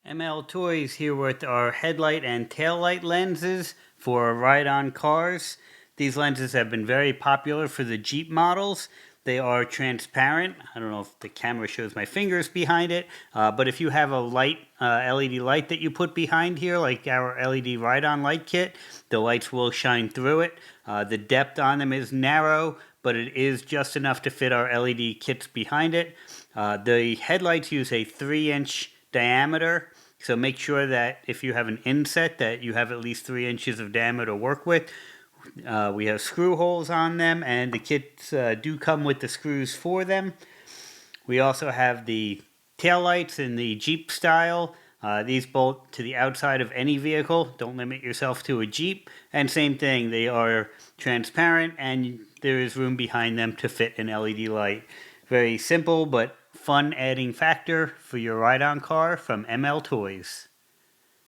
ML Toys here with our headlight and taillight lenses for ride-on cars. These lenses have been very popular for the Jeep models. They are transparent. I don't know if the camera shows my fingers behind it, but if you have a light, LED light that you put behind here, like our LED ride-on light kit, the lights will shine through it. The depth on them is narrow, but it is just enough to fit our LED kits behind it. The headlights use a 3-inch diameter, so make sure that if you have an inset that you have at least 3 inches of diameter to work with. We have screw holes on them, and the kits do come with the screws for them. We also have the taillights in the Jeep style. These bolt to the outside of any vehicle. Don't limit yourself to a Jeep. And same thing, they are transparent and there is room behind them to fit an LED light. Very simple but fun adding factor for your ride-on car from ML Toys.